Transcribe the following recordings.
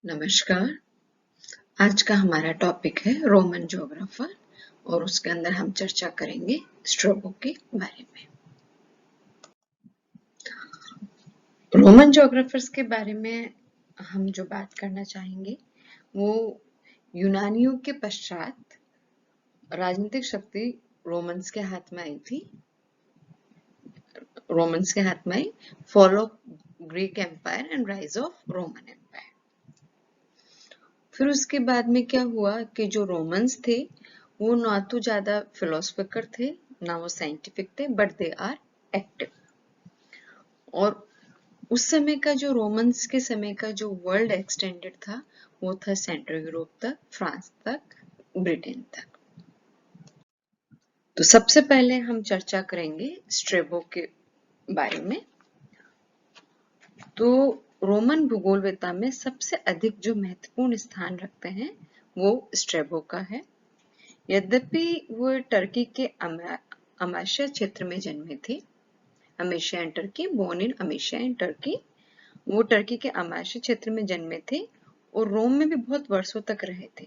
नमस्कार। आज का हमारा टॉपिक है रोमन ज्योग्राफर और उसके अंदर हम चर्चा करेंगे स्ट्रैबो के बारे में। रोमन ज्योग्राफर्स के बारे में हम जो बात करना चाहेंगे वो यूनानियों के पश्चात राजनीतिक शक्ति रोमन्स के हाथ में आई थी। रोमन्स के हाथ में आई fall of Greek empire and rise of Roman empire. फिर उसके बाद में क्या हुआ कि जो रोमन्स थे वो ना तो ज्यादा फिलोसफिकर थे ना वो साइंटिफिक थे, बट दे आर एक्टिव। और उस समय का जो रोमन्स के समय का जो वर्ल्ड एक्सटेंडेड था वो था सेंट्रल यूरोप तक, फ्रांस तक, ब्रिटेन तक। तो सबसे पहले हम चर्चा करेंगे स्ट्रेबो के बारे में। तो रोमन भूगोलवेत्ता में सबसे अधिक जो महत्वपूर्ण स्थान रखते हैं वो स्ट्रेबो का है। यद्यपि वो टर्की के अमाशिया क्षेत्र में जन्मे थे, Amasya and Turkey, born in Amasya and Turkey. वो टर्की के अमाशिया क्षेत्र में जन्मे थे और रोम में भी बहुत वर्षों तक रहे थे।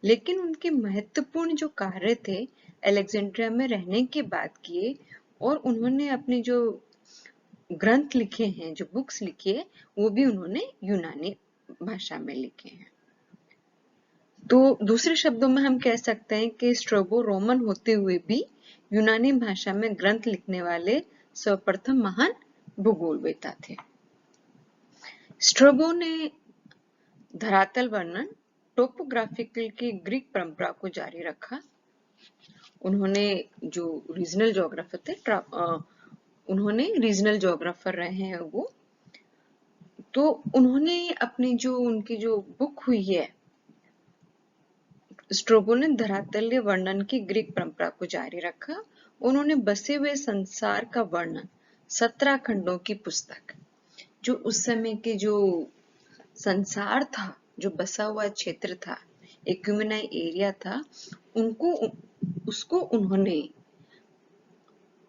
लेकिन उनके महत्वपूर्ण जो कार्य थे अलेक्जेंड्रिया में रहने के बाद किए, और उन्होंने अपने जो ग्रंथ लिखे हैं, जो बुक्स लिखी है, वो भी उन्होंने यूनानी भाषा में लिखे हैं। तो दूसरे शब्दों में हम कह सकते हैं कि स्ट्रैबो रोमन होते हुए भी यूनानी भाषा में ग्रंथ लिखने वाले सर्वप्रथम महान भूगोलवेत्ता थे। स्ट्रैबो ने धरातल वर्णन, टोपोग्राफिकल की ग्रीक परंपरा को जारी रखा। उन्होंने जो रीजनल ज्योग्राफर थे, उन्होंने रीजनल ज्योग्राफर रहे हैं वो। तो उन्होंने अपनी जो उनकी जो बुक हुई है, स्ट्रैबो ने धरातलीय वर्णन की ग्रीक परंपरा को जारी रखा। उन्होंने बसे हुए संसार का वर्णन 17 खंडों की पुस्तक, जो उस समय के जो संसार था, जो बसा हुआ क्षेत्र था, एक्यूमेनाई एरिया था, उसको उन्होंने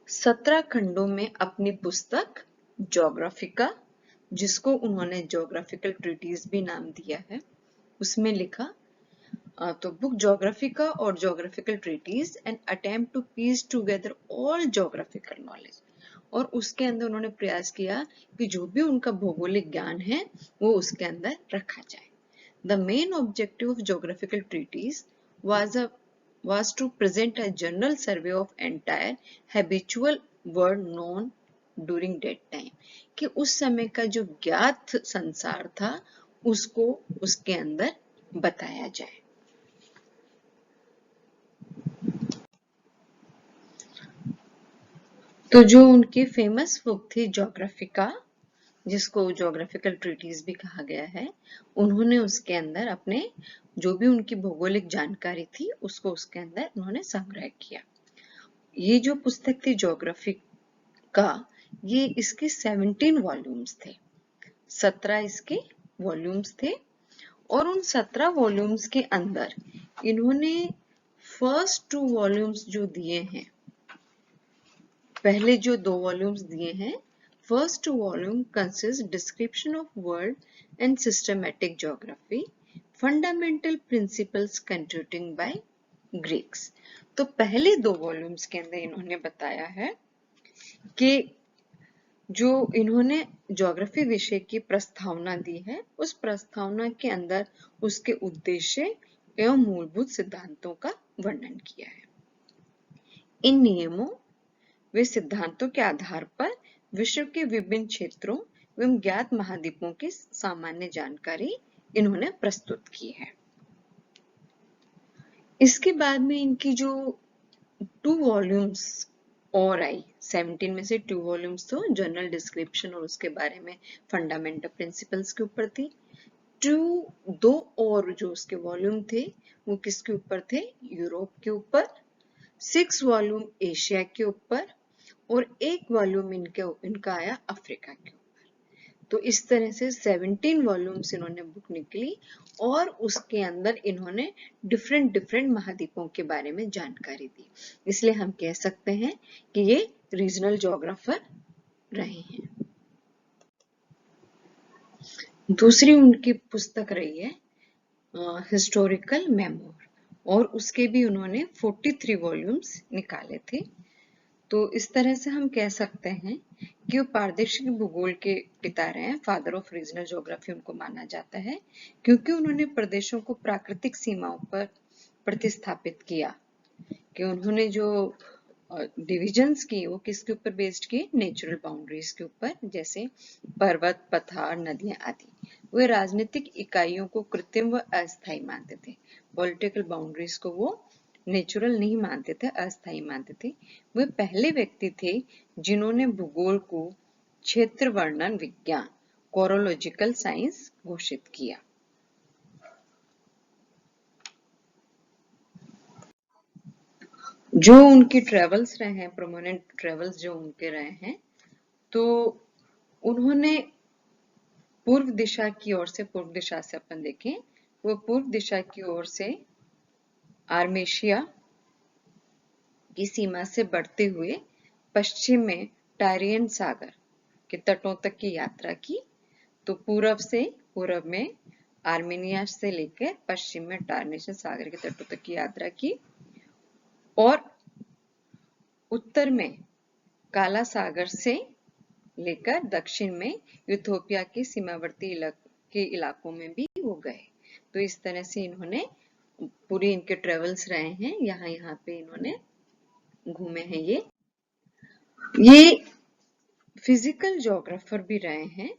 17 खंडों में अपनी पुस्तक ज्योग्राफिका, जिसको उन्होंने ज्योग्राफिकल ट्रीटीज भी नाम दिया है, उसमें लिखा। तो बुक ज्योग्राफिका और geographical treatise and attempt to piece together all geographical knowledge. और उसके अंदर उन्होंने प्रयास किया कि जो भी उनका भौगोलिक ज्ञान है वो उसके अंदर रखा जाए। The main objective of geographical treatise was to present a general survey of entire habitual world known during that time, कि उस समय का जो ज्ञात संसार था उसको उसके अंदर बताया जाए। तो जो उनकी फेमस बुक थी ज्योग्राफिका, जिसको ज्योग्राफिकल ट्रीटीज भी कहा गया है, उन्होंने उसके अंदर अपने जो भी उनकी भौगोलिक जानकारी थी उसको उसके अंदर उन्होंने संग्रह किया। ये जो पुस्तक थी ज्योग्राफिका, ये इसके 17 वॉल्यूम्स थे, 17 इसके वॉल्यूम्स थे। और उन 17 वॉल्यूम्स के अंदर इन्होंने फर्स्ट 2 वॉल्यूम्स जो दिए हैं, पहले जो 2 वॉल्यूम्स दिए हैं, first volume consist description of world and systematic geography, fundamental principles contributing by Greeks. तो पहले 2 वॉल्यूम्स के अंदर इन्होंने बताया है कि जो इन्होंने ज्योग्राफी विषय की प्रस्तावना दी है, उस प्रस्तावना के अंदर उसके उद्देश्य एवं मूलभूत सिद्धांतों का वर्णन किया है। इन नियमों वे सिद्धांतों के आधार पर विश्व के विभिन्न क्षेत्रों एवं ज्ञात महाद्वीपों की सामान्य जानकारी इन्होंने प्रस्तुत की है। इसके बाद में इनकी जो 2 वॉल्यूम्स और आई, 17 में से 2 वॉल्यूम्स तो जनरल डिस्क्रिप्शन और उसके बारे में फंडामेंटल प्रिंसिपल्स के ऊपर थी। 2 और जो उसके वॉल्यूम थे वो किसके ऊपर थे? यूरोप के ऊपर। 6 वॉल्यूम एशिया के ऊपर और 1 वॉल्यूम इनका आया अफ्रीका के ऊपर। तो इस तरह से 17 वॉल्यूम्स इन्होंने बुक निकली और उसके अंदर इन्होंने डिफरेंट महाद्वीपों के बारे में जानकारी दी। इसलिए हम कह सकते हैं कि ये रीजनल ज्योग्राफर रहे हैं। दूसरी उनकी पुस्तक रही है हिस्टोरिकल मेमोर, और उसके भी उन्होंने 43 वॉल्यूम्स निकाले थे। तो इस तरह से हम कह सकते हैं कि वो प्रादेशिक भूगोल के पिता रहे हैं, फादर ऑफ रीजनल ज्योग्राफी उनको माना जाता है, क्योंकि उन्होंने प्रदेशों को प्राकृतिक सीमाओं पर प्रतिस्थापित किया, कि उन्होंने जो डिविजन्स की वो किसके ऊपर बेस्ड किए, नेचुरल बाउंड्रीज के ऊपर, जैसे पर्वत, पठार, नदियां आदि। वे राजनीतिक इकाइयों को कृत्रिम व अस्थायी मानते थे, पॉलिटिकल बाउंड्रीज को वो नेचुरल नहीं मानते थे, अस्थायी मानते थे। वे पहले व्यक्ति थे जिन्होंने भूगोल को क्षेत्र वर्णन विज्ञान, कोरोलॉजिकल साइंस घोषित किया। जो उनकी ट्रेवल्स रहे हैं, परमानेंट ट्रेवल्स जो उनके रहे हैं, तो उन्होंने पूर्व दिशा की ओर से, पूर्व दिशा से अपन देखें, वो पूर्व दिशा की ओर से आर्मेशिया की सीमा से बढ़ते हुए पश्चिम में टायरियन सागर के तटों तक की यात्रा की। तो पूर्व में आर्मेनिया से लेकर पश्चिम में टायरियन सागर के तटों तक की यात्रा की, और उत्तर में काला सागर से लेकर दक्षिण में यूथोपिया के सीमावर्ती इलाकों में भी वो गए। तो इस तरह से इन्होंने पूरी इनके ट्रेवल्स रहे हैं, यहाँ पे इन्होंने घूमे हैं। ये फिजिकल ज्योग्राफर भी रहे हैं।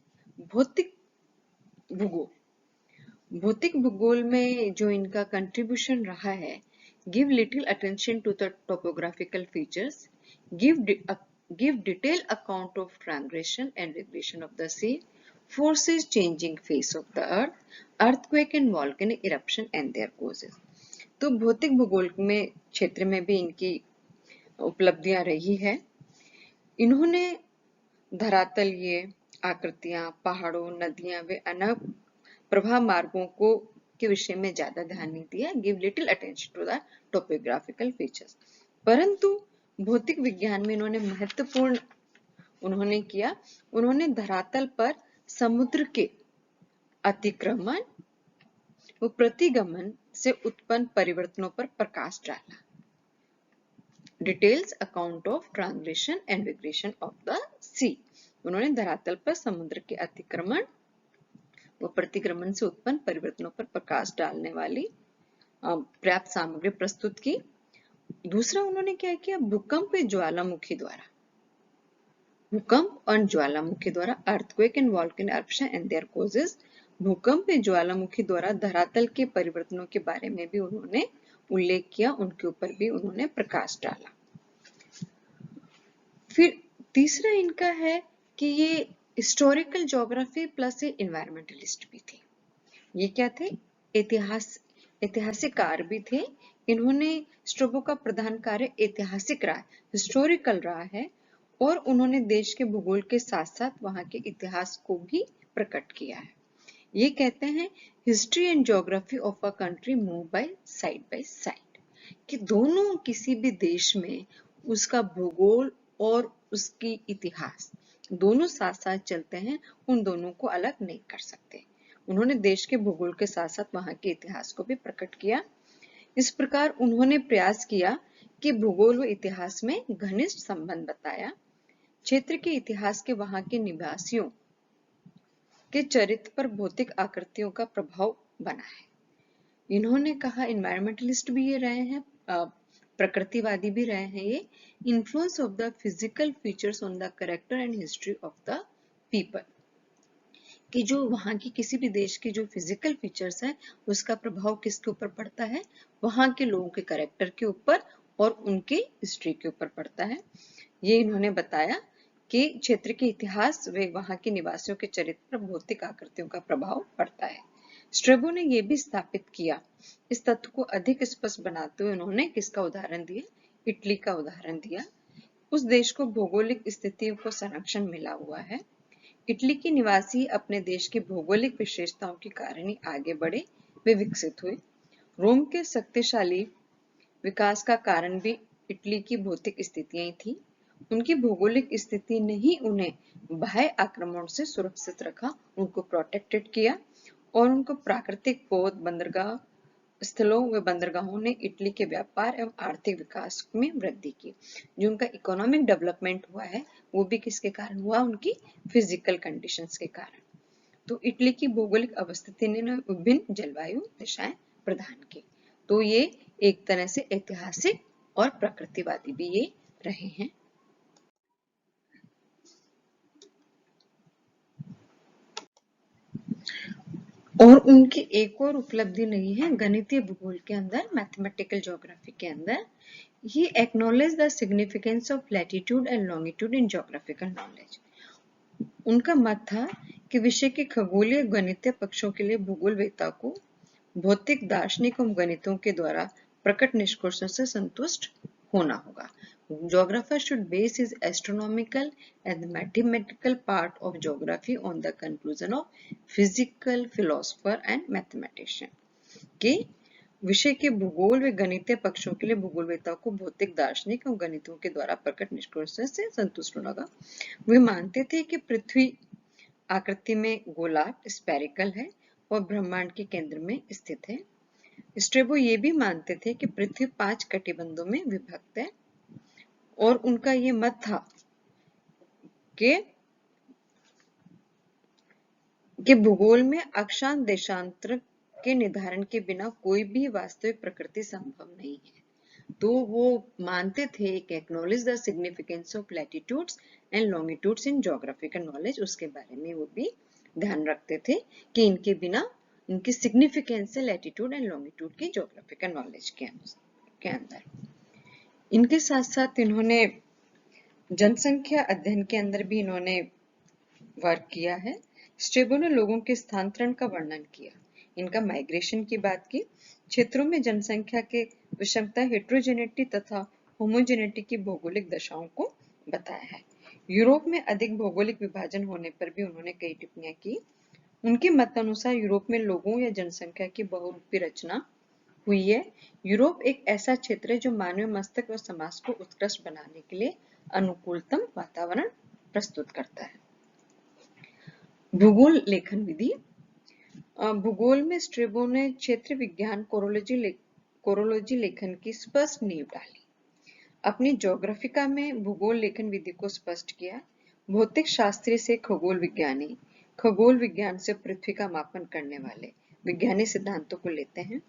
भौतिक भूगोल में जो इनका कंट्रीब्यूशन रहा है, give little attention to the topographical features, give detailed account of triangulation and regression of the sea, forces changing face of the earth, earthquake and volcanic eruption and their causes। तो भौतिक भूगोल में क्षेत्र में भी इनकी उपलब्धियां रही है। इन्होंने धरातलीय आकृतियां, पहाड़ों, नदियां व अन्य प्रवाह मार्गों को के विषय में ज्यादा ध्यान नहीं दिया, give little attention to the topographical features. परंतु भौतिक विज्ञान में उन्होंने किया, उन्होंने धरातल पर समुद्र के अतिक्रमण व प्रतिगमन से उत्पन्न परिवर्तनों पर प्रकाश डाला। Details account of translation and regression of the sea, उन्होंने धरातल पर समुद्र के अतिक्रमण व प्रतिक्रमण से उत्पन्न परिवर्तनों पर प्रकाश डालने वाली पर्याप्त सामग्री प्रस्तुत की। दूसरा उन्होंने क्या किया, भूकंप और ज्वालामुखी द्वारा earthquake and volcanic eruption and their causes, भूकंप या ज्वालामुखी द्वारा धरातल के परिवर्तनों के बारे में भी उन्होंने उल्लेख किया, उनके ऊपर भी उन्होंने प्रकाश डाला। फिर तीसरा इनका है कि ये हिस्टोरिकल ज्योग्राफी प्लस एनवायरमेंटलिस्ट भी थे। ये क्या थे, ऐतिहासिककार भी थे। इन्होंने स्ट्रैबो का प्रधान कार्य ऐतिहासिक रहा, हिस्टोरिकल रहा है, और उन्होंने देश के भूगोल के साथ साथ वहां के इतिहास को भी प्रकट किया है। ये कहते हैं history and geography of a country move by side, कि दोनों किसी भी देश में उसका भूगोल और उसकी इतिहास दोनों साथ साथ चलते हैं, उन दोनों को अलग नहीं कर सकते। उन्होंने देश के भूगोल के साथ साथ वहां के इतिहास को भी प्रकट किया। इस प्रकार उन्होंने प्रयास किया कि भूगोल व इतिहास में घनिष्ठ संबंध बताया, क्षेत्र के इतिहास के वहां के निवासियों के चरित्र पर भौतिक आकृतियों का प्रभाव बना है। इन्होंने कहा, एनवायरमेंटलिस्ट भी ये रहे हैं, प्रकृतिवादी भी रहे हैं ये, influence of the physical features on the character and history of the people, कि जो वहां की किसी भी देश की जो फिजिकल फीचर्स है उसका प्रभाव किसके ऊपर पड़ता है, वहां के लोगों के कैरेक्टर के ऊपर और उनके हिस्ट्री के ऊपर पड़ता है। ये इन्होंने बताया कि क्षेत्र के इतिहास व वहां के निवासियों के चरित्र पर भौतिक आकृतियों का प्रभाव पड़ता है। स्ट्रैबो ने यह भी स्थापित किया, इस तथ्य को अधिक स्पष्ट बनाते हुए उन्होंने किसका उदाहरण दिया, इटली का उदाहरण दिया। उस देश को भौगोलिक स्थितियों को संरक्षण मिला हुआ है। इटली के निवासी अपने देश की भौगोलिक विशेषताओं के कारण ही आगे बढ़े वे विकसित हुए। रोम के शक्तिशाली विकास का कारण भी इटली की भौतिक स्थितियां थी। उनकी भौगोलिक स्थिति ने ही उन्हें बाह्य आक्रमण से सुरक्षित रखा, उनको प्रोटेक्टेड किया और उनको प्राकृतिक पोत बंदरगाह स्थलों व बंदरगाहों ने इटली के व्यापार एवं आर्थिक विकास में वृद्धि की। जो उनका इकोनॉमिक डेवलपमेंट हुआ है वो भी किसके कारण हुआ, उनकी फिजिकल कंडीशंस के कारण। तो इटली की भौगोलिक अवस्थिति ने विभिन्न जलवायु दिशाएं प्रदान की। तो ये एक तरह से ऐतिहासिक और प्रकृतिवादी भी ये रहे हैं। और उनकी एक और उपलब्धि नहीं है गणितीय भूगोल के अंदर, मैथमेटिकल ज्योग्राफी के अंदर। He acknowledge the significance of latitude and longitude in geographical knowledge. उनका मत था कि विषय के खगोलीय गणितीय पक्षों के लिए भूगोलवेत्ता को भौतिक दार्शनिक और गणितों के द्वारा प्रकट निष्कर्षों से संतुष्ट होना होगा। Geographer should base his astronomical and mathematical part of geography on the conclusion of physical philosopher and mathematician। कि विषय के भूगोल व गणितीय पक्षों के लिए भूगोलवेत्ताओं को भौतिक दार्शनिक और गणितों के द्वारा प्रकट निष्कर्षों से संतुष्ट होना होगा। वे मानते थे कि पृथ्वी आकृति में गोलार्ध स्फेरिकल है और ब्रह्मांड के केंद्र में स्थित है। स्ट्रेबो ये भी मानते थे कि पृथ्वी 5 कटिबंधों में विभक्त है और उनका ये मत था कि भूगोल में अक्षांश देशांतर के निर्धारण के बिना कोई भी वास्तविक प्रकृति संभव नहीं है। तो वो मानते थे कि acknowledge the significance of latitudes and longitudes in geographical knowledge, उसके बारे में वो भी ध्यान रखते थे कि इनके बिना इनकी सिग्निफिकेंस है लैटिट्यूड एंड लॉन्गिट्यूड की ज्योग्राफिकल नॉलेज के अंदर। इनके साथ साथ इन्होंने जनसंख्या अध्ययन के अंदर भी इन्होंने वर्क किया है। स्ट्रेबो ने लोगों के स्थानांतरण का वर्णन किया, इनका माइग्रेशन की बात की, क्षेत्रों में जनसंख्या के विषमता, हेट्रोजेनिटी तथा होमोजेनिटी की भौगोलिक दशाओं को बताया है। यूरोप में अधिक भौगोलिक विभाजन होने पर भी उन्होंने कई टिप्पणियां की। उनके मतानुसार यूरोप में लोगों या जनसंख्या की बहुरूपी रचना हुई है। यूरोप एक ऐसा क्षेत्र है जो मानवीय मस्तिष्क व समाज को उत्कृष्ट बनाने के लिए अनुकूलतम वातावरण प्रस्तुत करता है। भूगोल लेखन विधि। भूगोल में स्ट्रेबो ने क्षेत्र विज्ञान कोरोलॉजी लेखन की स्पष्ट नींव डाली। अपनी ज्योग्राफिका में भूगोल लेखन विधि को स्पष्ट किया। भौतिक शास्त्री से खगोल विज्ञानी, खगोल विज्ञान से पृथ्वी का मापन करने वाले वैज्ञानिक सिद्धांतों को लेते हैं।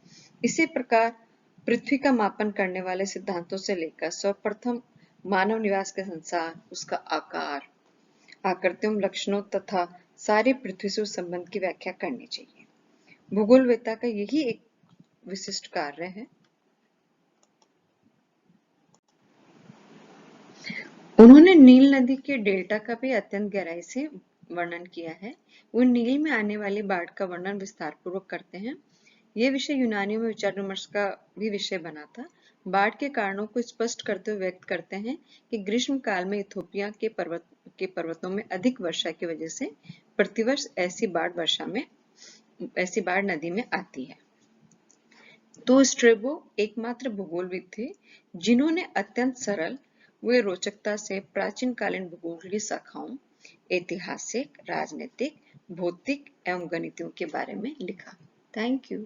इसी प्रकार पृथ्वी का मापन करने वाले सिद्धांतों से लेकर सर्वप्रथम मानव निवास के संसार, उसका आकार, आकृतियों, लक्षणों तथा सारी पृथ्वी से उस संबंध की व्याख्या करनी चाहिए। भूगोलवेत्ता का यही एक विशिष्ट कार्य है। उन्होंने नील नदी के डेल्टा का भी अत्यंत गहराई से वर्णन किया है। वो नील में आने वाली बाढ़ का वर्णन विस्तार पूर्वक करते हैं। ये विषय यूनानियों में विचार विमर्श का भी विषय बना था। बाढ़ के कारणों को स्पष्ट करते हुए व्यक्त करते हैं कि ग्रीष्म काल में इथोपिया के पर्वतों में अधिक वर्षा की वजह से प्रतिवर्ष ऐसी बाढ़ नदी में आती है। तो स्ट्रेबो एकमात्र भूगोलविद थे जिन्होंने अत्यंत सरल व रोचकता से प्राचीन कालीन भूगोल की शाखाओं, ऐतिहासिक, राजनीतिक, भौतिक एवं गणितियों के बारे में लिखा। Thank you.